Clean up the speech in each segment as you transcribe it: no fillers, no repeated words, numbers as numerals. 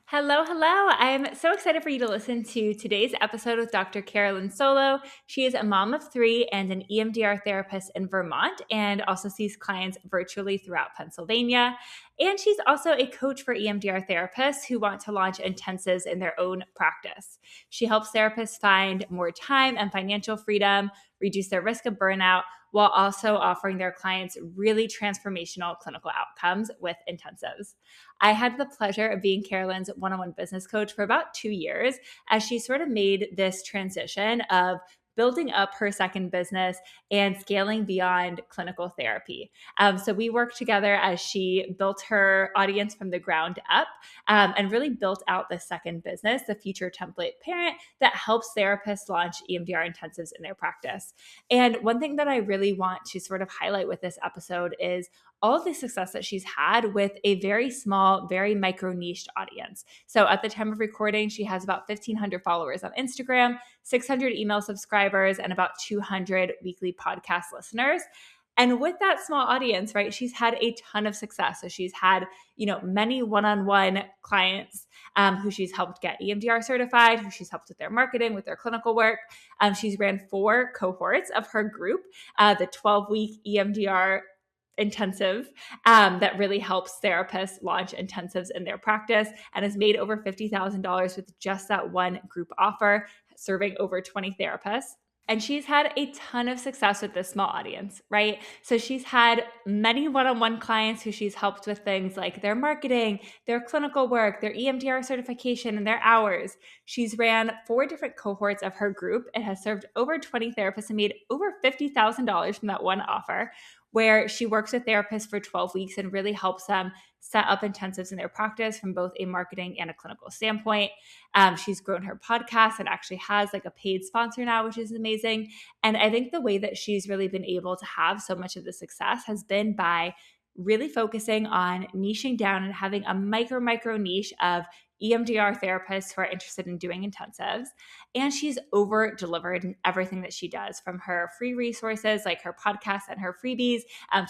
Hello, hello. I'm so excited for you to listen to today's episode with Dr. Carolyn Solo. She is a mom of three and an EMDR therapist in Vermont and also sees clients virtually throughout Pennsylvania. And she's also a coach for EMDR therapists who want to launch intensives in their own practice. She helps therapists find more time and financial freedom, reduce their risk of burnout, while also offering their clients really transformational clinical outcomes with intensives. I had the pleasure of being Carolyn's one-on-one business coach for about 2 years as she sort of made this transition of building up her second business and scaling beyond clinical therapy. So we worked together as she built her audience from the ground up and really built out the second business, the Future Template Parent, that helps therapists launch EMDR intensives in their practice. And one thing that I really want to sort of highlight with this episode is all of the success that she's had with a very small, very micro niched audience. So at the time of recording, she has about 1,500 followers on Instagram, 600 email subscribers, and about 200 weekly podcast listeners. And with that small audience, right, she's had a ton of success. So she's had, many one-on-one clients who she's helped get EMDR certified, who she's helped with their marketing, with their clinical work. She's ran 4 cohorts of her group, the 12-week EMDR intensive that really helps therapists launch intensives in their practice and has made over $50,000 with just that one group offer, serving over 20 therapists. And she's had a ton of success with this small audience, right? So she's had many one-on-one clients who she's helped with things like their marketing, their clinical work, their EMDR certification, and their hours. She's ran 4 different cohorts of her group and has served over 20 therapists and made over $50,000 from that one offer, where she works with therapists for 12 weeks and really helps them set up intensives in their practice from both a marketing and a clinical standpoint. She's grown her podcast and actually has like a paid sponsor now, which is amazing. And I think the way that she's really been able to have so much of the success has been by really focusing on niching down and having a micro niche of EMDR therapists who are interested in doing intensives. And she's over delivered in everything that she does, from her free resources like her podcast and her freebies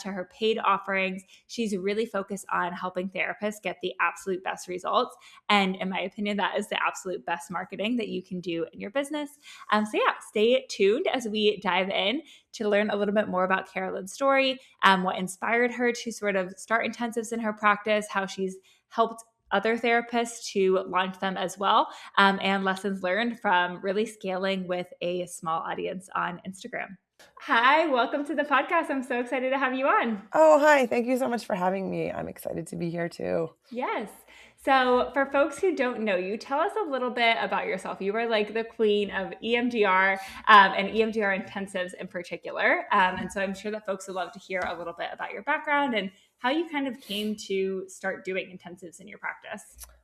to her paid offerings. She's really focused on helping therapists get the absolute best results. And in my opinion, that is the absolute best marketing that you can do in your business. Stay tuned as we dive in to learn a little bit more about Carolyn's story, what inspired her to sort of start intensives in her practice, how she's helped other therapists to launch them as well, and lessons learned from really scaling with a small audience on Instagram. Hi, welcome to the podcast. I'm so excited to have you on. Oh, hi. Thank you so much for having me. I'm excited to be here too. Yes. So for folks who don't know you, tell us a little bit about yourself. You are like the queen of EMDR and EMDR intensives in particular. And so I'm sure that folks would love to hear a little bit about your background and how you kind of came to start doing intensives in your practice.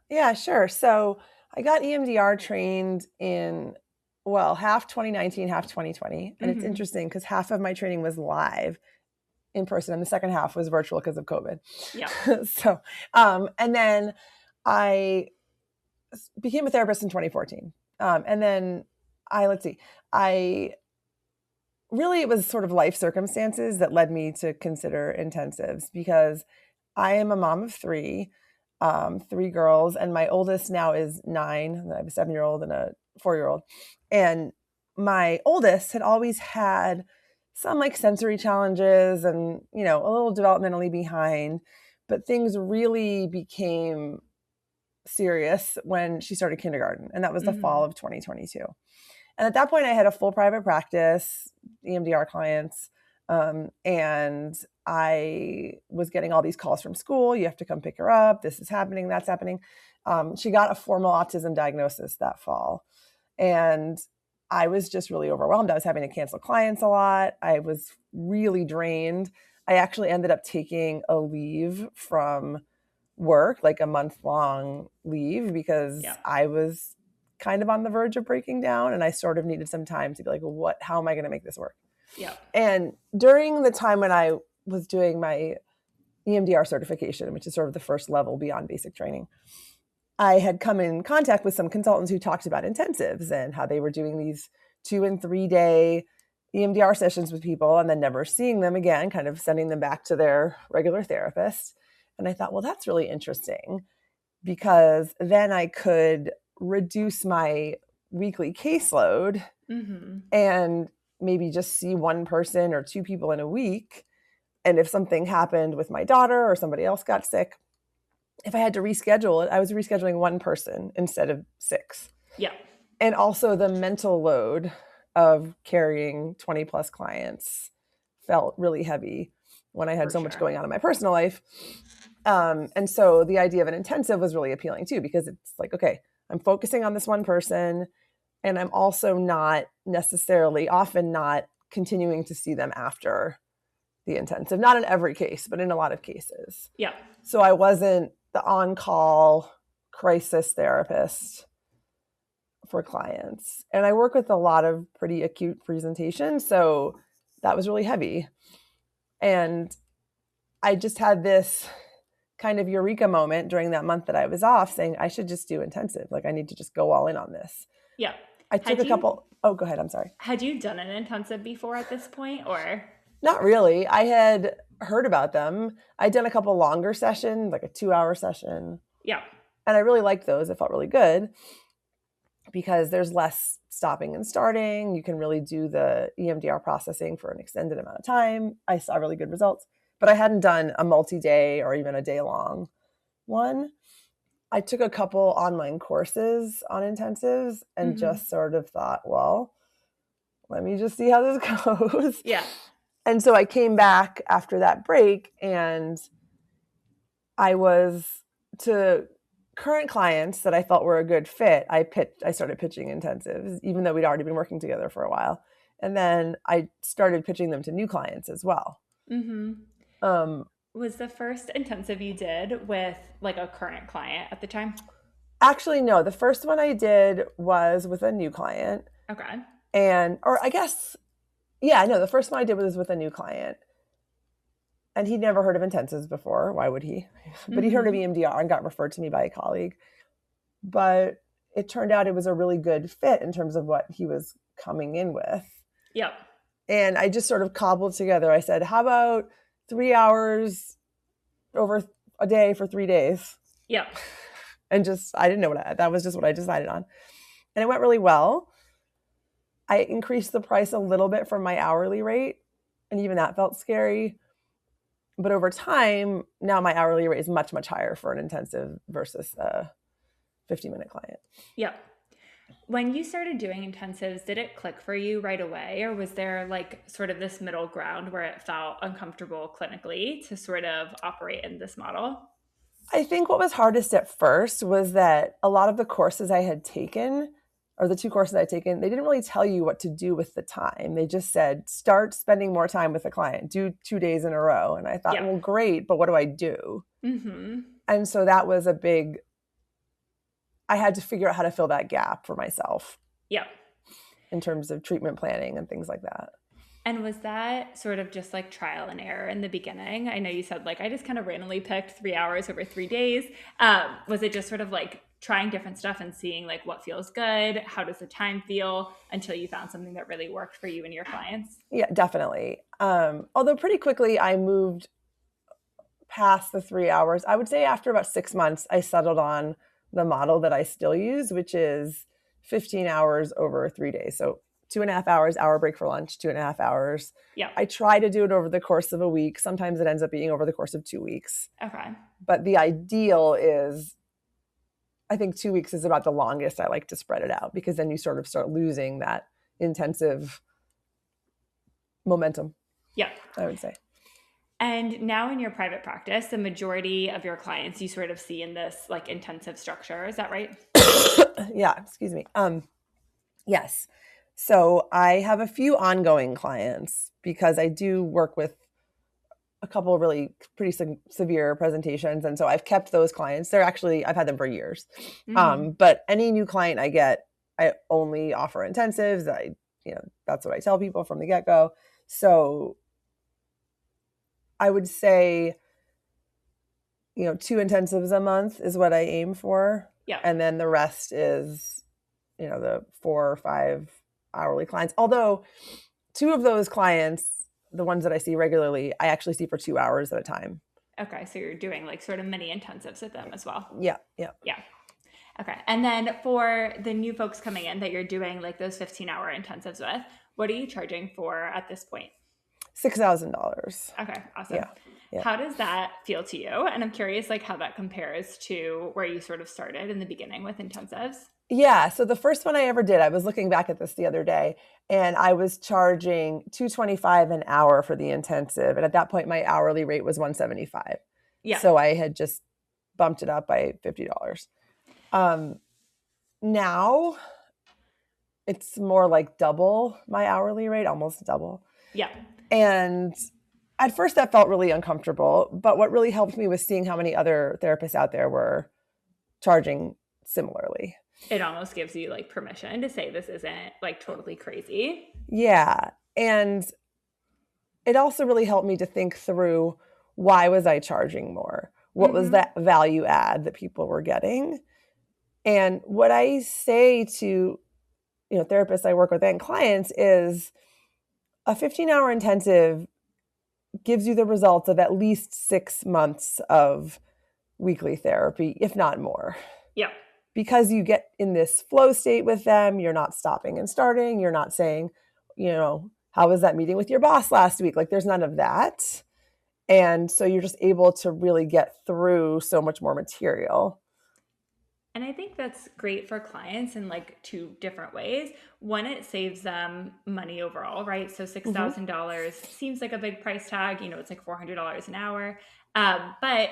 Yeah, sure. So I got EMDR trained in, half 2019, half 2020. And it's interesting because half of my training was live in person and the second half was virtual because of COVID. Yeah. And then I became a therapist in 2014. And then it was sort of life circumstances that led me to consider intensives because I am a mom of 3 girls, and my oldest now is 9. I have a 7-year-old and a 4-year-old. And my oldest had always had some like sensory challenges and, a little developmentally behind, but things really became serious when she started kindergarten. And that was the fall of 2022. And at that point I had a full private practice, EMDR clients. And I was getting all these calls from school. You have to come pick her up. This is happening. That's happening. She got a formal autism diagnosis that fall. And I was just really overwhelmed. I was having to cancel clients a lot. I was really drained. I actually ended up taking a leave from work, like a month-long leave, because I was kind of on the verge of breaking down. And I sort of needed some time to be like, how am I going to make this work? Yeah. And during the time when I was doing my EMDR certification, which is sort of the first level beyond basic training, I had come in contact with some consultants who talked about intensives and how they were doing these 2 and 3 day EMDR sessions with people and then never seeing them again, kind of sending them back to their regular therapist. And I thought, well, that's really interesting. because then I could reduce my weekly caseload and maybe just see one person or two people in a week. And if something happened with my daughter or somebody else got sick, if I had to reschedule it, I was rescheduling one person instead of 6. Yeah. And also the mental load of carrying 20 plus clients felt really heavy when I had so much going on in my personal life. And so the idea of an intensive was really appealing too, because it's like, okay, I'm focusing on this one person, and I'm also often not continuing to see them after the intensive, not in every case, but in a lot of cases. Yeah. So I wasn't the on-call crisis therapist for clients. And I work with a lot of pretty acute presentations, so that was really heavy. And I just had this kind of eureka moment during that month that I was off, saying I should just do intensive. Like, I need to just go all in on this. Yeah. I took a couple. Oh, go ahead. I'm sorry. Had you done an intensive before at this point, or? Not really. I had heard about them. I'd done a couple longer sessions, like a 2-hour session. Yeah. And I really liked those. It felt really good because there's less stopping and starting. You can really do the EMDR processing for an extended amount of time. I saw really good results, but I hadn't done a multi-day or even a day-long one. I took a couple online courses on intensives and just sort of thought, well, let me just see how this goes. Yeah. And so I came back after that break, and I was to current clients that I felt were a good fit. I started pitching intensives, even though we'd already been working together for a while. And then I started pitching them to new clients as well. Was the first intensive you did with like a current client at the time? Actually, no. The first one I did was with a new client. Okay. The first one I did was with a new client. And he'd never heard of intensives before. Why would he? But he heard of EMDR and got referred to me by a colleague. But it turned out it was a really good fit in terms of what he was coming in with. Yep. And I just sort of cobbled together. I said, how about 3 hours over a day for 3 days? Yep. And I didn't know that was just what I decided on. And it went really well. I increased the price a little bit from my hourly rate, and even that felt scary. But over time, now my hourly rate is much, much higher for an intensive versus a 50-minute client. Yep. When you started doing intensives, did it click for you right away? Or was there like sort of this middle ground where it felt uncomfortable clinically to sort of operate in this model? I think what was hardest at first was that a lot of the courses I had taken, or the 2 courses I'd taken, they didn't really tell you what to do with the time. They just said, start spending more time with the client, do 2 days in a row. And I thought, well, great, but what do I do? And so that was I had to figure out how to fill that gap for myself. Yeah. In terms of treatment planning and things like that. And was that sort of just like trial and error in the beginning? I know you said like, I just kind of randomly picked 3 hours over 3 days. Was it just sort of like trying different stuff and seeing like what feels good? How does the time feel until you found something that really worked for you and your clients? Yeah, definitely. Although pretty quickly I moved past the 3 hours. I would say after about 6 months, I settled on the model that I still use, which is 15 hours over 3 days. So 2.5 hours, hour break for lunch, 2.5 hours. Yeah. I try to do it over the course of a week. Sometimes it ends up being over the course of 2 weeks. Okay. But the ideal is, I think 2 weeks is about the longest I like to spread it out, because then you sort of start losing that intensive momentum. Yeah. I would say. And now in your private practice, the majority of your clients you sort of see in this like intensive structure. Is that right? Yeah. Excuse me. Yes. So I have a few ongoing clients because I do work with a couple of really pretty severe presentations. And so I've kept those clients. I've had them for years. But any new client I get, I only offer intensives. That's what I tell people from the get-go. So I would say, 2 intensives a month is what I aim for. Yeah. And then the rest is, the 4 or 5 hourly clients. Although 2 of those clients, the ones that I see regularly, I actually see for 2 hours at a time. Okay. So you're doing like sort of mini intensives with them as well. Yeah, yeah. Yeah. Okay. And then for the new folks coming in that you're doing like those 15-hour intensives with, what are you charging for at this point? $6,000. Okay. Awesome. Yeah, yeah. How does that feel to you? And I'm curious like how that compares to where you sort of started in the beginning with intensives. Yeah, so the first one I ever did, I was looking back at this the other day, and I was charging $225 an hour for the intensive, and at that point my hourly rate was $175. Yeah. So I had just bumped it up by $50. Now it's more like double my hourly rate, almost double. Yeah. And at first that felt really uncomfortable, but what really helped me was seeing how many other therapists out there were charging similarly. It almost gives you like permission to say this isn't like totally crazy. Yeah. And it also really helped me to think through, why was I charging more? What was that value add that people were getting? And what I say to, therapists I work with and clients is a 15-hour intensive gives you the results of at least 6 months of weekly therapy, if not more. Yeah. Because you get in this flow state with them, you're not stopping and starting, you're not saying, how was that meeting with your boss last week? Like there's none of that. And so you're just able to really get through so much more material. And I think that's great for clients in like two different ways. One, it saves them money overall, right? So $6,000 seems like a big price tag. It's like $400 an hour. But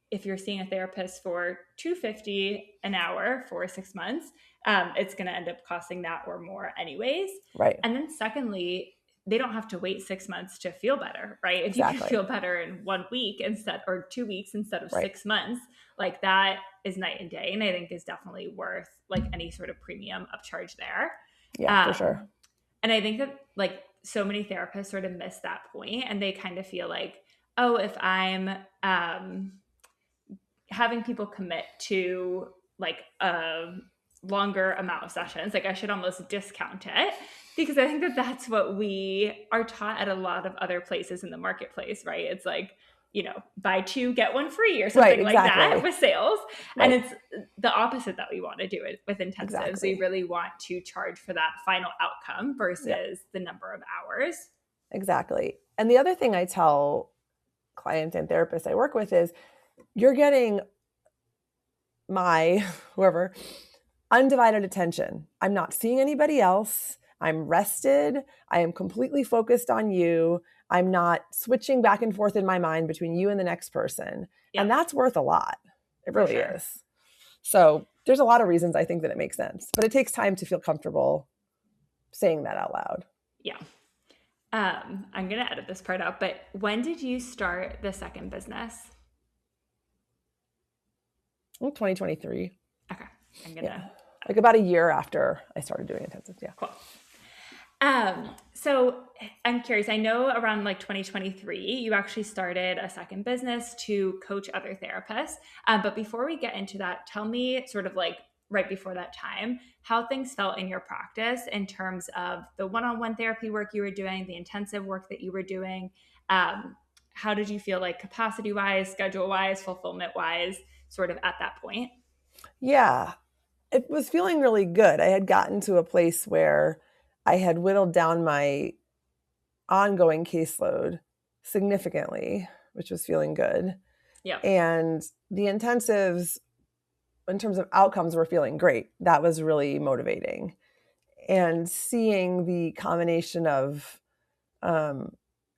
if you're seeing a therapist for $250 an hour for 6 months, it's going to end up costing that or more anyways. Right. And then secondly, they don't have to wait 6 months to feel better, right? If you can feel better in 1 week or 2 weeks instead of 6 months, like that is night and day. And I think is definitely worth like any sort of premium upcharge there. Yeah, for sure. And I think that like so many therapists sort of miss that point, and they kind of feel like, oh, if I'm having people commit to like a longer amount of sessions, like I should almost discount it, because I think that that's what we are taught at a lot of other places in the marketplace, right? It's like, buy 2, get 1 free or something like that with sales. Right. And it's the opposite that we want to do it with intensives. Exactly. We really want to charge for that final outcome versus the number of hours. Exactly. And the other thing I tell clients and therapists I work with is, you're getting my, whoever, undivided attention. I'm not seeing anybody else. I'm rested. I am completely focused on you. I'm not switching back and forth in my mind between you and the next person. Yeah. And that's worth a lot. It really is. So there's a lot of reasons I think that it makes sense, but it takes time to feel comfortable saying that out loud. Yeah. I'm going to edit this part out, but when did you start the second business? 2023. Okay. I'm going to... Like about a year after I started doing intensives. Yeah. Cool. So I'm curious, I know around like 2023, you actually started a second business to coach other therapists. But before we get into that, tell me sort of like right before that time, how things felt in your practice in terms of the one-on-one therapy work you were doing, the intensive work that you were doing. How did you feel like capacity-wise, schedule-wise, fulfillment-wise, sort of at that point? Yeah, it was feeling really good. I had gotten to a place where I had whittled down my ongoing caseload significantly, which was feeling good. Yeah. And the intensives, in terms of outcomes, were feeling great. That was really motivating. And seeing the combination of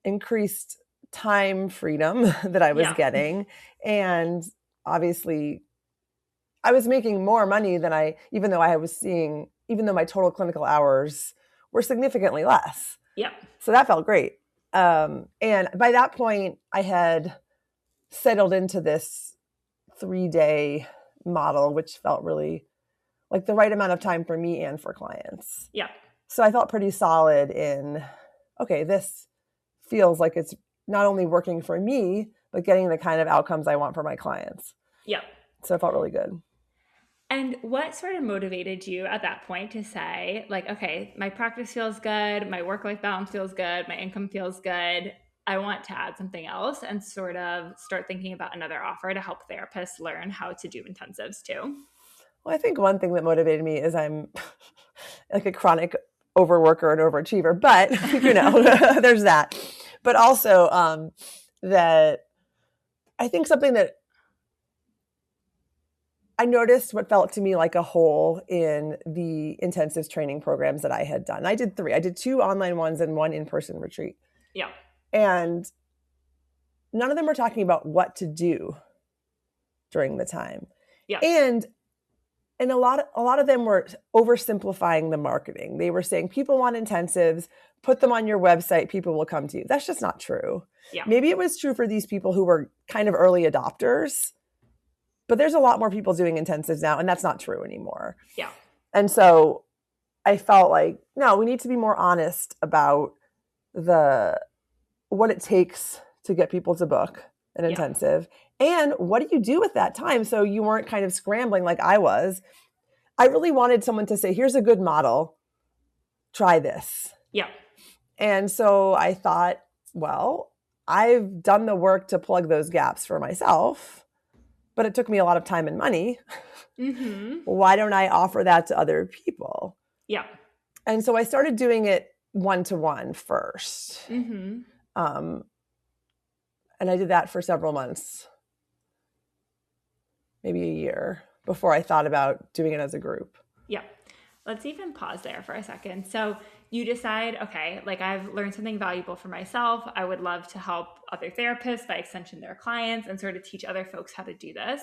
increased time freedom that I was getting, and obviously I was making more money than even though my total clinical hours were significantly less. Yeah. So that felt great. And by that point, I had settled into this 3-day model, which felt really like the right amount of time for me and for clients. Yeah. So I felt pretty solid in, okay, this feels like it's not only working for me, but getting the kind of outcomes I want for my clients. Yeah. So it felt really good. And what sort of motivated you at that point to say, like, okay, my practice feels good, my work-life balance feels good, my income feels good. I want to add something else and sort of start thinking about another offer to help therapists learn how to do intensives too? Well, I think one thing that motivated me is I'm like a chronic overworker and overachiever, but there's that. But also that I think something that I noticed what felt to me like a hole in the intensive training programs that I had done. I did 3. I did 2 online ones and 1 in-person retreat. Yeah. And none of them were talking about what to do during the time. Yeah. And a lot of them were oversimplifying the marketing. They were saying people want intensives, put them on your website, people will come to you. That's just not true. Yeah. Maybe it was true for these people who were kind of early adopters, but there's a lot more people doing intensives now, and that's not true anymore. Yeah. And so I felt like, no, we need to be more honest about what it takes to get people to book an intensive. And what do you do with that time? So you weren't kind of scrambling like I was. I really wanted someone to say, here's a good model. Try this. Yeah. And so I thought, well, I've done the work to plug those gaps for myself, but it took me a lot of time and money. Mm-hmm. Why don't I offer that to other people? Yeah. And so I started doing it one-to-one first. Mm-hmm. And I did that for several months, maybe a year, before I thought about doing it as a group. Yeah. Let's even pause there for a second. So you decide, okay, like I've learned something valuable for myself. I would love to help other therapists, by extension their clients, and sort of teach other folks how to do this.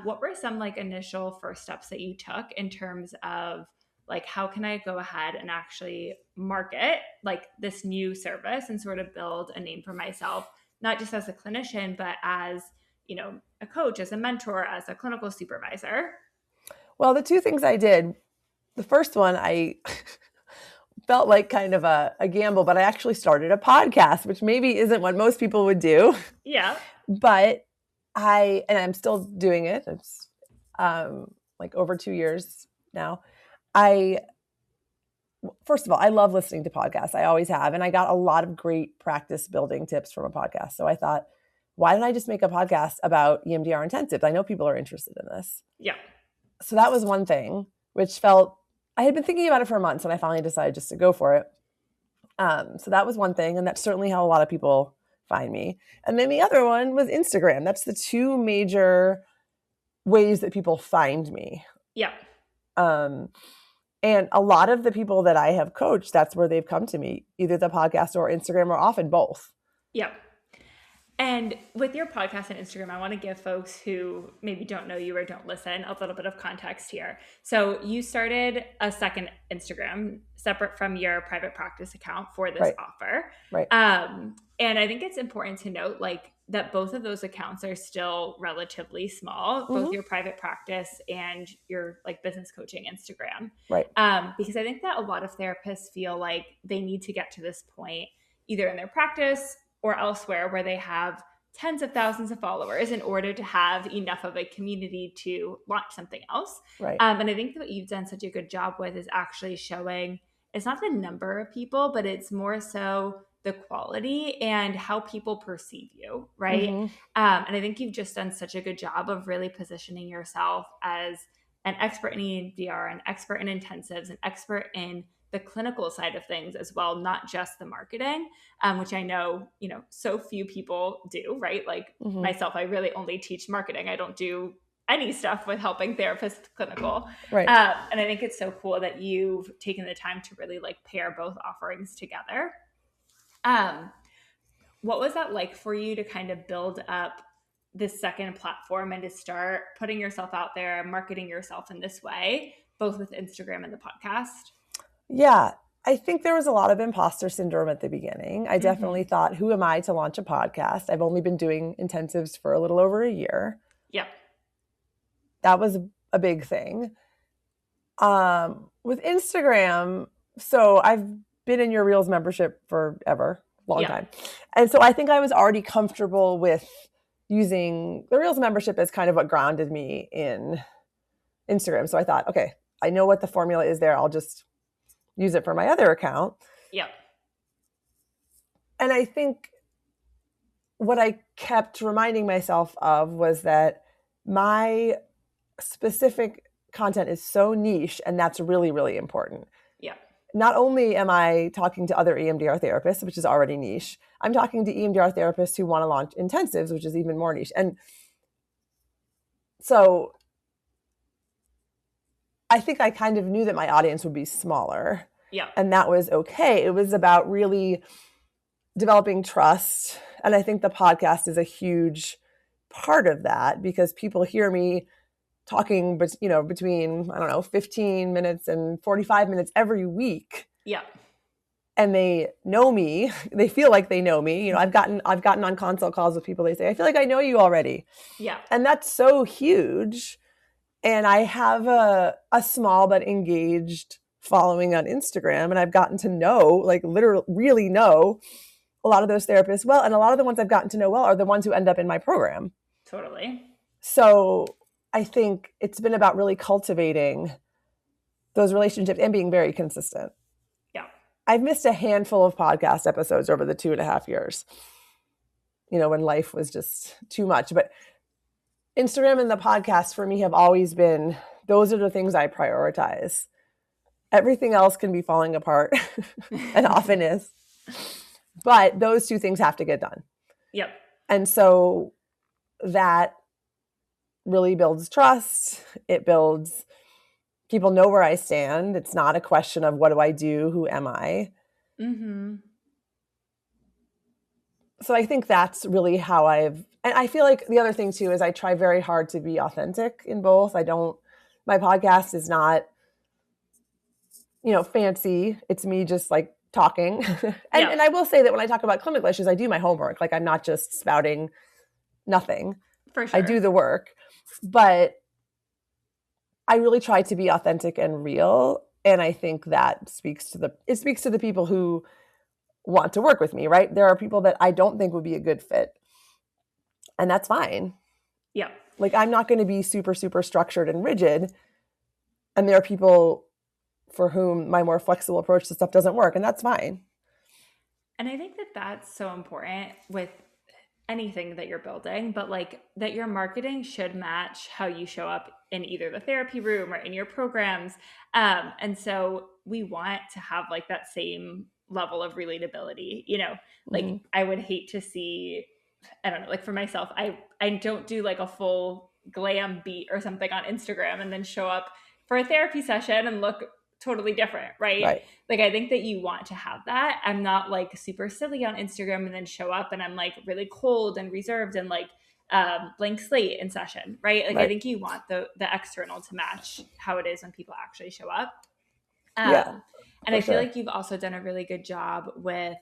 What were some like initial first steps that you took in terms of like, how can I go ahead and actually market like this new service and sort of build a name for myself, not just as a clinician, but as, a coach, as a mentor, as a clinical supervisor? Well, the 2 things I did, the first one, I felt like kind of a gamble, but I actually started a podcast, which maybe isn't what most people would do. Yeah. But I'm still doing it. It's like over 2 years now. First of all, I love listening to podcasts. I always have. And I got a lot of great practice building tips from a podcast. So I thought, why don't I just make a podcast about EMDR intensives? I know people are interested in this. Yeah. So that was one thing, which I had been thinking about it for months, and I finally decided just to go for it. So that was one thing. And that's certainly how a lot of people find me. And then the other one was Instagram. That's the 2 major ways that people find me. Yeah. And a lot of the people that I have coached, that's where they've come to me, either the podcast or Instagram, or often both. Yeah. And with your podcast and Instagram, I want to give folks who maybe don't know you or don't listen a little bit of context here. So you started a second Instagram separate from your private practice account for this offer. Right. And I think it's important to note like that both of those accounts are still relatively small, both your private practice and your like business coaching Instagram. Right. Because I think that a lot of therapists feel like they need to get to this point either in their practice or elsewhere where they have tens of thousands of followers in order to have enough of a community to launch something else. Right. And I think that what you've done such a good job with is actually showing it's not the number of people, but it's more so the quality and how people perceive you, right? Mm-hmm. And I think you've just done such a good job of really positioning yourself as an expert in EMDR, an expert in intensives, an expert in the clinical side of things as well, not just the marketing, which I know, so few people do, right? Like myself, I really only teach marketing. I don't do any stuff with helping therapists clinical. Right. And I think it's so cool that you've taken the time to really like pair both offerings together. What was that like for you to kind of build up this second platform and to start putting yourself out there, marketing yourself in this way, both with Instagram and the podcast? Yeah, I think there was a lot of imposter syndrome at the beginning. I definitely thought, who am I to launch a podcast? I've only been doing intensives for a little over a year. Yeah. That was a big thing. With Instagram, so I've been in your Reels membership forever, long time. And so I think I was already comfortable with using the Reels membership as kind of what grounded me in Instagram. So I thought, okay, I know what the formula is there. I'll just use it for my other account. Yeah. And I think what I kept reminding myself of was that my specific content is so niche, and that's really, really important. Yeah. Not only am I talking to other EMDR therapists, which is already niche, I'm talking to EMDR therapists who want to launch intensives, which is even more niche. And so I think I kind of knew that my audience would be smaller. Yeah. And that was okay. It was about really developing trust. And I think the podcast is a huge part of that, because people hear me talking, but between, I don't know, 15 minutes and 45 minutes every week. Yeah. And they know me. They feel like they know me. I've gotten on consult calls with people. They say, I feel like I know you already. Yeah. And that's so huge. And I have a small but engaged following on Instagram. And I've gotten to know, like literally really know a lot of those therapists well. And a lot of the ones I've gotten to know well are the ones who end up in my program. Totally. So I think it's been about really cultivating those relationships and being very consistent. Yeah. I've missed a handful of podcast episodes over the 2.5 years, when life was just too much. But Instagram and the podcast for me have always been, those are the things I prioritize. Everything else can be falling apart and often is. But those two things have to get done. Yep. And so that really builds trust. It builds, people know where I stand. It's not a question of what do I do? Who am I? Mm-hmm. So I think that's really how and I feel like the other thing too is I try very hard to be authentic in both. My podcast is not, fancy. It's me just like talking. And I will say that when I talk about clinical issues, I do my homework. Like I'm not just spouting nothing. For sure. I do the work, but I really try to be authentic and real. And I think that speaks to the people who want to work with me, right? There are people that I don't think would be a good fit. And that's fine. Yeah. Like I'm not going to be super, super structured and rigid. And there are people for whom my more flexible approach to stuff doesn't work. And that's fine. And I think that that's so important with anything that you're building, but like that your marketing should match how you show up in either the therapy room or in your programs. And so we want to have like that same level of relatability, like Mm-hmm. I would hate to see, I don't know, like for myself, I don't do like a full glam beat or something on Instagram and then show up for a therapy session and look totally different, right? Like I think that you want to have that. I'm not like super silly on Instagram and then show up and I'm like really cold and reserved and like blank slate in session, right? Like I think you want the external to match how it is when people actually show up. And I feel like you've also done a really good job with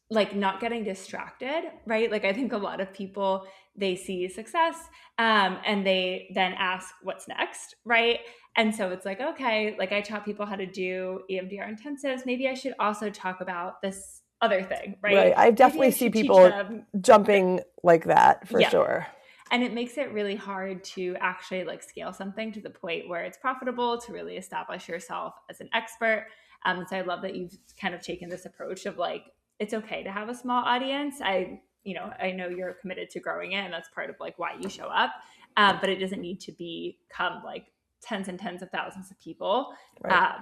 like not getting distracted, right? Like I think a lot of people, they see success and they then ask what's next, right? And so it's like, okay, like I taught people how to do EMDR intensives. Maybe I should also talk about this other thing, right? I definitely see people jumping like that for sure. And it makes it really hard to actually like scale something to the point where it's profitable to really establish yourself as an expert. So I love that you've kind of taken this approach of like, it's okay to have a small audience. I know you're committed to growing it and that's part of like why you show up. But it doesn't need to become like tens and tens of thousands of people. Right.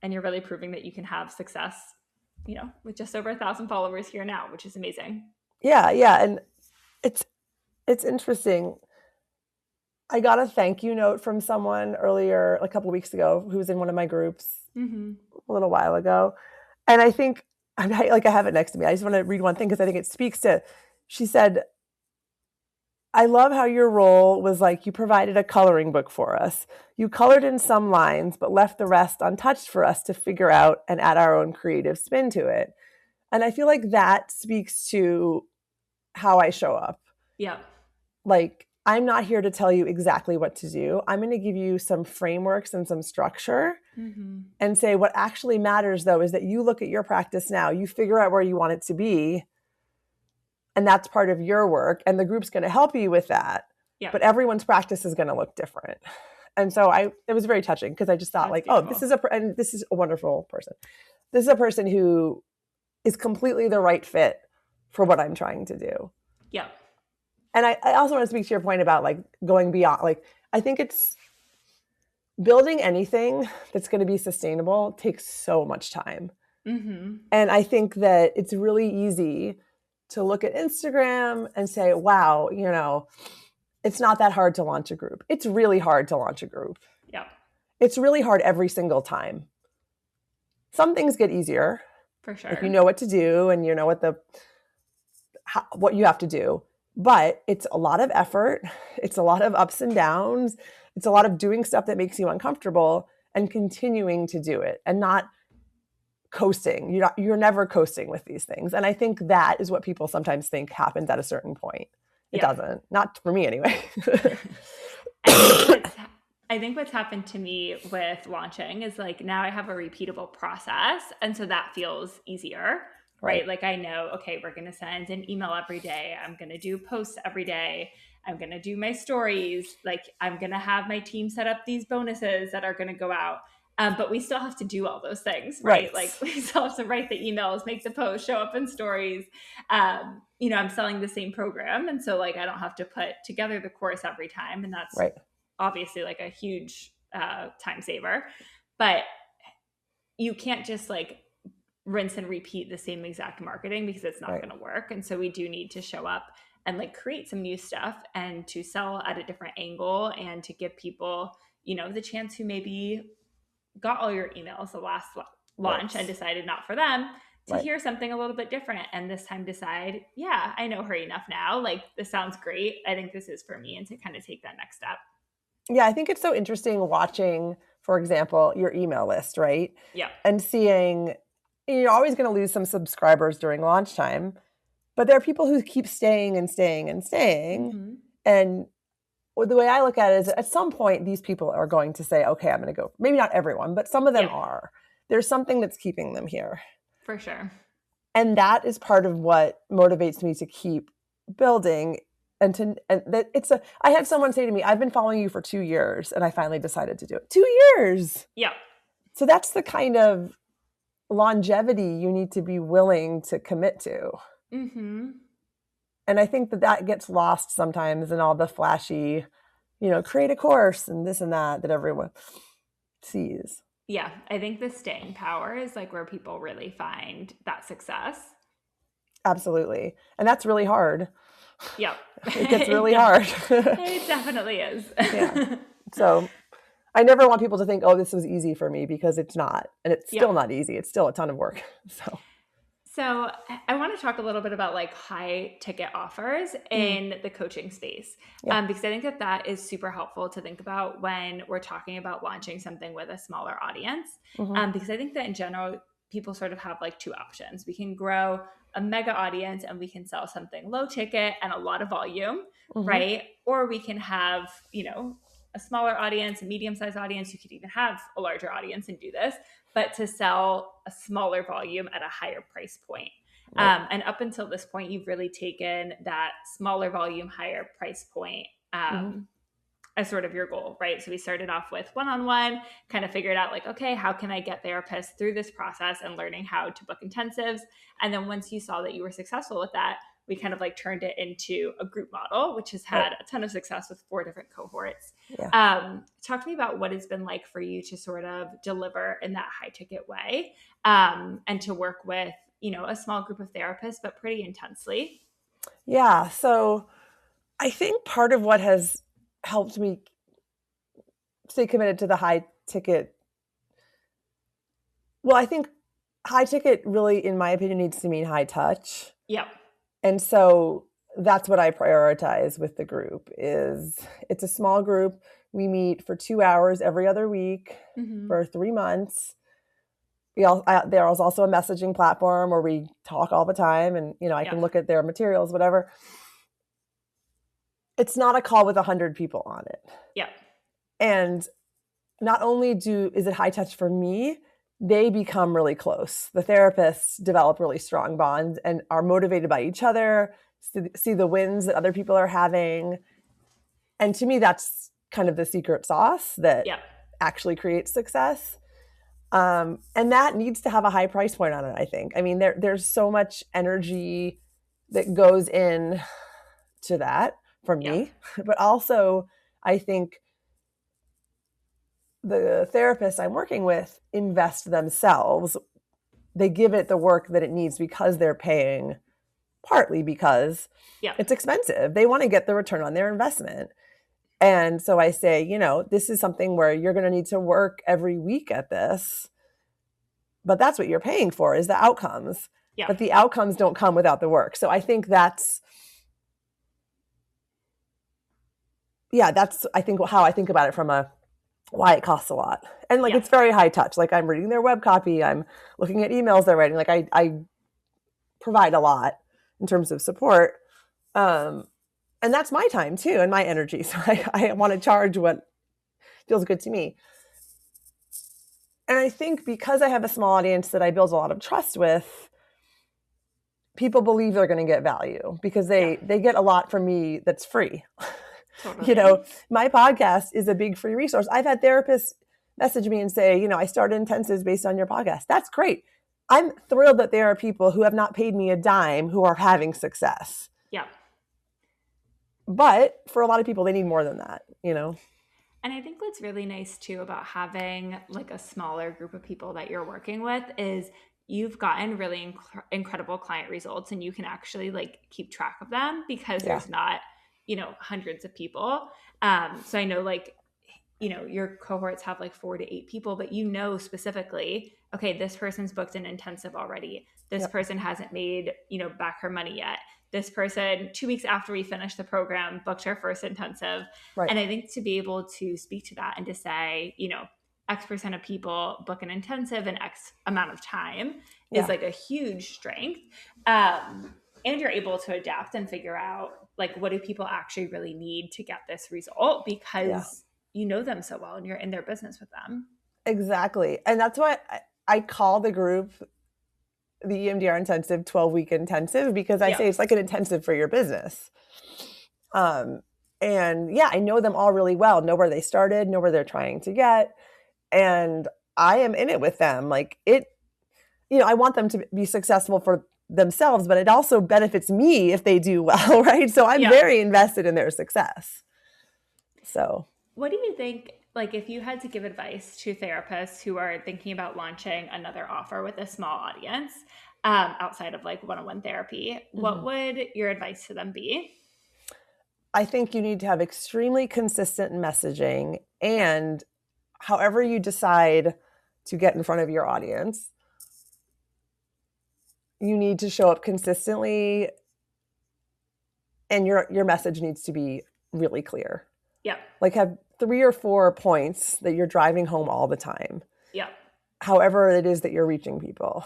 And you're really proving that you can have success, with just over 1,000 followers here now, which is amazing. Yeah. Yeah. And it's interesting. I got a thank you note from someone earlier, a couple of weeks ago, who was in one of my groups a little while ago. And I think, I have it next to me. I just want to read one thing because I think it speaks to, she said, I love how your role was like you provided a coloring book for us. You colored in some lines, but left the rest untouched for us to figure out and add our own creative spin to it. And I feel like that speaks to how I show up. Yeah. Like, I'm not here to tell you exactly what to do. I'm going to give you some frameworks and some structure and say what actually matters, though, is that you look at your practice now, you figure out where you want it to be, and that's part of your work, and the group's going to help you with that. Yeah. But everyone's practice is going to look different. And so it was very touching because I just thought that's beautiful. This is a wonderful person. This is a person who is completely the right fit for what I'm trying to do. Yep. And I also want to speak to your point about like going beyond, like, I think it's building anything that's going to be sustainable takes so much time. Mm-hmm. And I think that it's really easy to look at Instagram and say, wow, you know, it's not that hard to launch a group. It's really hard to launch a group. Yep. It's really hard every single time. Some things get easier. For sure. Like, you know what to do and you know what you have to do. But it's a lot of effort. It's a lot of ups and downs. It's a lot of doing stuff that makes you uncomfortable and continuing to do it and not coasting. You're never coasting with these things. And I think that is what people sometimes think happens at a certain point. It doesn't. Not for me anyway. I think what's happened to me with launching is like now I have a repeatable process. And so that feels easier, right? Like I know, okay, we're going to send an email every day. I'm going to do posts every day. I'm going to do my stories. Like I'm going to have my team set up these bonuses that are going to go out. But we still have to do all those things, right? Like we still have to write the emails, make the posts, show up in stories. You know, I'm selling the same program. And so like, I don't have to put together the course every time. And that's obviously like a huge time saver, but you can't just like rinse and repeat the same exact marketing because it's not going to work. And so we do need to show up and like create some new stuff and to sell at a different angle and to give people, you know, the chance who maybe got all your emails the last launch and decided not for them to hear something a little bit different. And this time decide, yeah, I know her enough now. Like this sounds great. I think this is for me. And to kind of take that next step. Yeah, I think it's so interesting watching, for example, your email list, right? Yeah. And seeing, you're always going to lose some subscribers during launch time, but there are people who keep staying and staying and staying. Mm-hmm. And the way I look at it is at some point, these people are going to say, okay, I'm going to go. Maybe not everyone, but some of them are. There's something that's keeping them here. For sure. And that is part of what motivates me to keep building. I had someone say to me, I've been following you for 2 years and I finally decided to do it. 2 years. Yeah. So that's the kind of longevity you need to be willing to commit to. Mm-hmm. And I think that gets lost sometimes in all the flashy, you know, create a course and this and that everyone sees. Yeah. I think the staying power is like where people really find that success. Absolutely. And that's really hard. Yep. It gets really hard. It definitely is. Yeah. So I never want people to think, oh, this was easy for me, because it's not. And it's still not easy. It's still a ton of work. So I want to talk a little bit about like high ticket offers in the coaching space, because I think that is super helpful to think about when we're talking about launching something with a smaller audience. Because I think that in general, people sort of have like two options. We can grow a mega audience and we can sell something low ticket and a lot of volume, right? Or we can have, you know, a smaller audience, a medium-sized audience. You could even have a larger audience and do this, but to sell a smaller volume at a higher price point. And up until this point, you've really taken that smaller volume, higher price point as sort of your goal, right? So we started off with one-on-one, kind of figured out like, okay, how can I get therapists through this process and learning how to book intensives? And then once you saw that you were successful with that, we kind of like turned it into a group model, which has had a ton of success with 4 different cohorts. Talk to me about what it's been like for you to sort of deliver in that high ticket way, and to work with, you know, a small group of therapists, but pretty intensely. Yeah. So I think part of what has helped me stay committed to the high ticket, well, I think high ticket really, in my opinion, needs to mean high touch. Yep. And so that's what I prioritize with the group. Is it's a small group. We meet for 2 hours every other week for 3 months. There is also a messaging platform where we talk all the time, and you know, I can look at their materials, whatever. It's not a call with 100 people on it. Yeah. And not only is it high touch for me, they become really close. The therapists develop really strong bonds and are motivated by each other, see the wins that other people are having. And to me, that's kind of the secret sauce that actually creates success. And that needs to have a high price point on it, I think. I mean, there's so much energy that goes in to that from Yeah. me. But also, I think the therapists I'm working with invest themselves. They give it the work that it needs because they're paying, partly because Yeah. it's expensive. They want to get the return on their investment. And so I say, this is something where you're going to need to work every week at this, but that's what you're paying for, is the outcomes. Yeah. But the outcomes don't come without the work. So I think that's I think how I think about it from why it costs a lot. And like, Yeah. it's very high touch. Like, I'm reading their web copy, I'm looking at emails they're writing. Like, I provide a lot in terms of support. And that's my time too, and my energy. So I want to charge what feels good to me. And I think because I have a small audience that I build a lot of trust with, people believe they're going to get value because they get a lot from me that's free. Totally. My podcast is a big free resource. I've had therapists message me and say, I started intensives based on your podcast. That's great. I'm thrilled that there are people who have not paid me a dime who are having success. Yeah. But for a lot of people, they need more than that, And I think what's really nice too about having like a smaller group of people that you're working with is you've gotten really incredible client results, and you can actually like keep track of them because there's not, hundreds of people. So I know like, your cohorts have like 4 to 8 people, but specifically, okay, this person's booked an intensive already. This person hasn't made, back her money yet. This person, 2 weeks after we finished the program, booked her first intensive. Right. And I think to be able to speak to that and to say, X percent of people book an intensive in X amount of time is like a huge strength. And you're able to adapt and figure out like, what do people actually really need to get this result, because you know them so well and you're in their business with them. Exactly. And that's why I call the group the EMDR intensive 12-week intensive, because I say it's like an intensive for your business. And I know them all really well, know where they started, know where they're trying to get. And I am in it with them. Like I want them to be successful for themselves, but it also benefits me if they do well, right? So I'm very invested in their success. So what do you think, like if you had to give advice to therapists who are thinking about launching another offer with a small audience, outside of like one-on-one therapy, what would your advice to them be? I think you need to have extremely consistent messaging, and however you decide to get in front of your audience, you need to show up consistently, and your message needs to be really clear. Yeah. Like have 3 or 4 points that you're driving home all the time. Yeah. However it is that you're reaching people.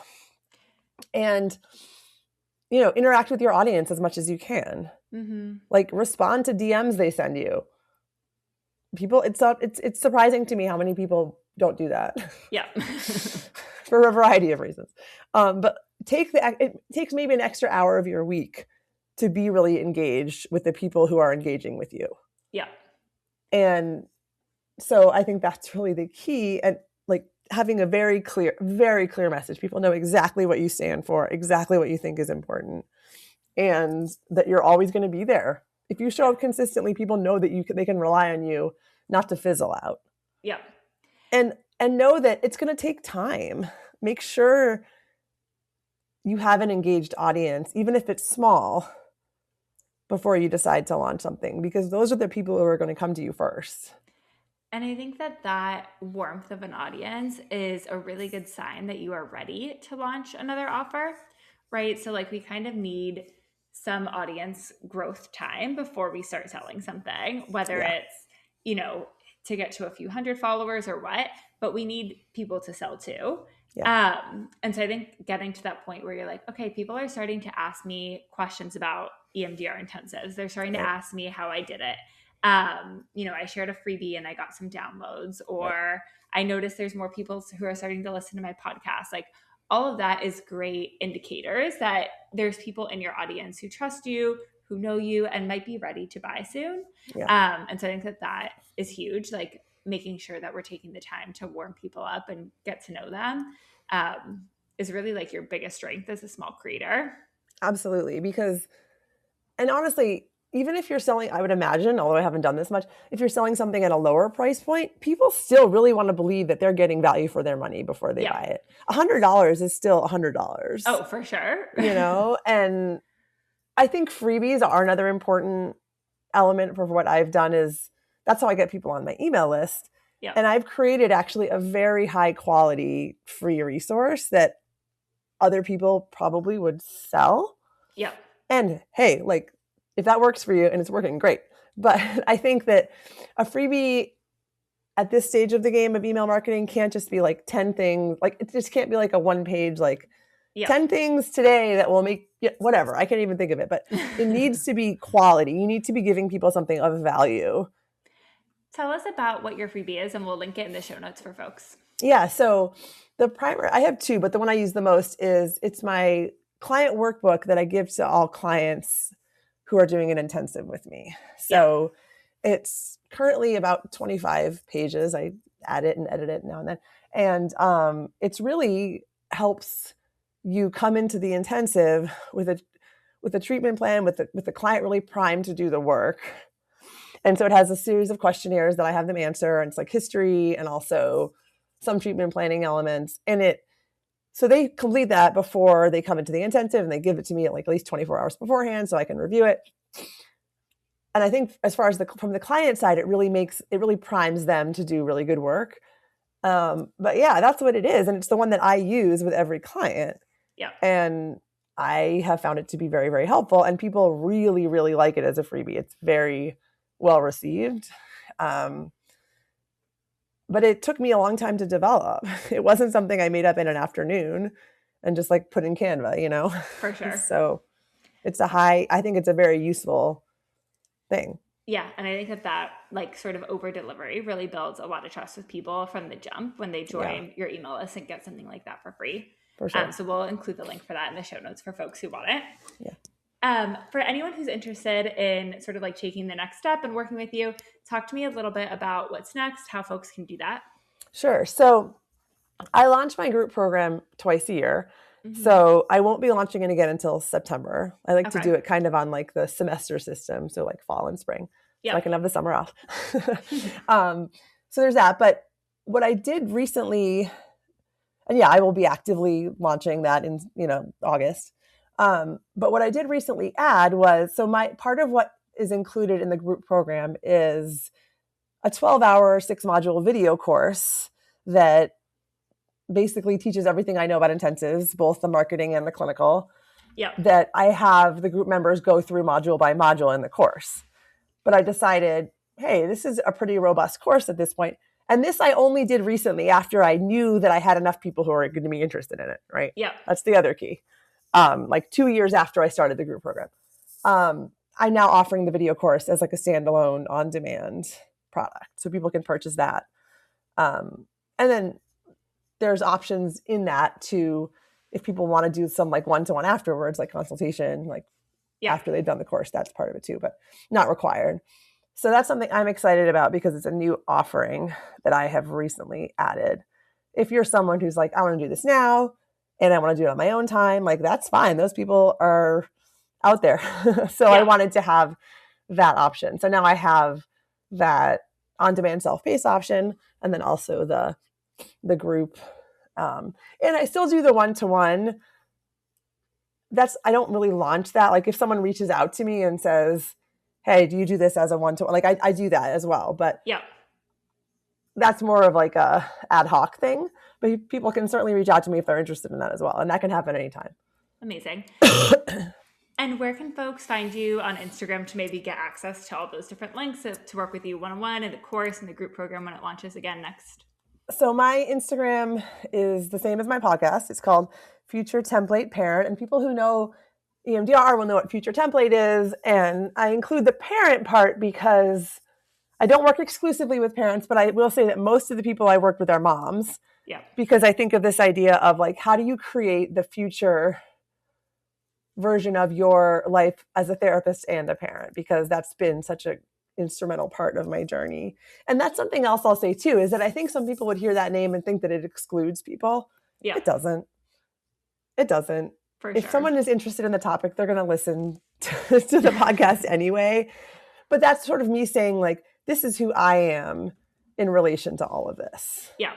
And, interact with your audience as much as you can. Mm-hmm. Like respond to DMs they send you. People, it's surprising to me how many people don't do that. Yeah. For a variety of reasons. But it takes maybe an extra hour of your week to be really engaged with the people who are engaging with you. Yeah. And so I think that's really the key. And like having a very clear message. People know exactly what you stand for, exactly what you think is important, and that you're always going to be there. If you show up consistently, people know that they can rely on you not to fizzle out. Yeah. And know that it's going to take time. Make sure you have an engaged audience, even if it's small, before you decide to launch something, because those are the people who are going to come to you first. And I think that warmth of an audience is a really good sign that you are ready to launch another offer, right? So like we kind of need some audience growth time before we start selling something, whether it's, to get to a few hundred followers or what, but we need people to sell to. Yeah. And so I think getting to that point where you're like, okay, people are starting to ask me questions about EMDR intensives. They're starting to ask me how I did it. I shared a freebie and I got some downloads, or I noticed there's more people who are starting to listen to my podcast. Like all of that is great indicators that there's people in your audience who trust you, who know you, and might be ready to buy soon. Yeah. And so I think that is huge. Like making sure that we're taking the time to warm people up and get to know them, is really like your biggest strength as a small creator. Absolutely. And honestly, even if you're selling, I would imagine, although I haven't done this much, if you're selling something at a lower price point, people still really want to believe that they're getting value for their money before they Yeah. buy it. $100 is still $100. Oh, for sure. And I think freebies are another important element for what I've done is that's how I get people on my email list. Yeah. And I've created actually a very high quality free resource that other people probably would sell. Yeah. And hey, like if that works for you and it's working, great. But I think that a freebie at this stage of the game of email marketing can't just be like 10 things. Like it just can't be like a one page, like 10 things today that will make whatever. I can't even think of it, but it needs to be quality. You need to be giving people something of value. Tell us about what your freebie is and we'll link it in the show notes for folks. Yeah. So the primary, I have two, but the one I use the most is it's my client workbook that I give to all clients who are doing an intensive with me. So it's currently about 25 pages. I add it and edit it now and then. And it's really helps you come into the intensive with a treatment plan, with the client really primed to do the work. And so it has a series of questionnaires that I have them answer, and it's like history and also some treatment planning elements. So they complete that before they come into the intensive, and they give it to me at least 24 hours beforehand so I can review it. And I think as far as from the client side, it really primes them to do really good work. But yeah, that's what it is. And it's the one that I use with every client. Yeah. And I have found it to be very, very helpful. And people really, really like it as a freebie. It's very well received. But it took me a long time to develop. It wasn't something I made up in an afternoon and just like put in Canva, For sure. So I think it's a very useful thing. Yeah. And I think that like sort of over delivery really builds a lot of trust with people from the jump when they join your email list and get something like that for free. For sure. So we'll include the link for that in the show notes for folks who want it. Yeah. For anyone who's interested in sort of like taking the next step and working with you, talk to me a little bit about what's next, how folks can do that. Sure. So I launch my group program twice a year. Mm-hmm. So I won't be launching it again until September. I like to do it kind of on like the semester system. So like fall and spring. So I can have the summer off. So there's that. But what I did recently, and I will be actively launching that in, August. But what I did recently add was, so part of what is included in the group program is a 12-hour, 6-module video course that basically teaches everything I know about intensives, both the marketing and the clinical, that I have the group members go through module by module in the course. But I decided, hey, this is a pretty robust course at this point. And this I only did recently after I knew that I had enough people who are going to be interested in it, right? Yeah. That's the other key. Like 2 years after I started the group program. I'm now offering the video course as like a standalone on-demand product. So people can purchase that. And then there's options in that to, if people want to do some like one-to-one afterwards, like consultation, like after they've done the course, that's part of it too, but not required. So that's something I'm excited about because it's a new offering that I have recently added. If you're someone who's like, I want to do this now and I want to do it on my own time, like that's fine. Those people are out there. So I wanted to have that option. So now I have that on-demand self-paced option and then also the group. And I still do the one-to-one. I don't really launch that. Like if someone reaches out to me and says, hey, do you do this as a one-to-one? Like I do that as well, but that's more of like a ad hoc thing, but people can certainly reach out to me if they're interested in that as well. And that can happen anytime. Amazing. And where can folks find you on Instagram to maybe get access to all those different links to work with you one-on-one and the course and the group program when it launches again next? So my Instagram is the same as my podcast. It's called Future Template Parent. And people who know EMDR will know what Future Template is. And I include the parent part because I don't work exclusively with parents, but I will say that most of the people I work with are moms. Yeah. Because I think of this idea of like, how do you create the future version of your life as a therapist and a parent? Because that's been such an instrumental part of my journey. And that's something else I'll say too, is that I think some people would hear that name and think that it excludes people. Yeah. It doesn't. For if sure. someone is interested in the topic, they're going to listen to the podcast anyway. But that's sort of me saying, like, this is who I am in relation to all of this. Yeah.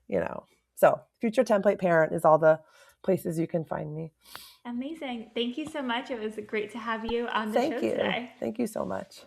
You know, so Future Template Parent is all the places you can find me. Amazing. Thank you so much. It was great to have you on the show today. Thank you so much.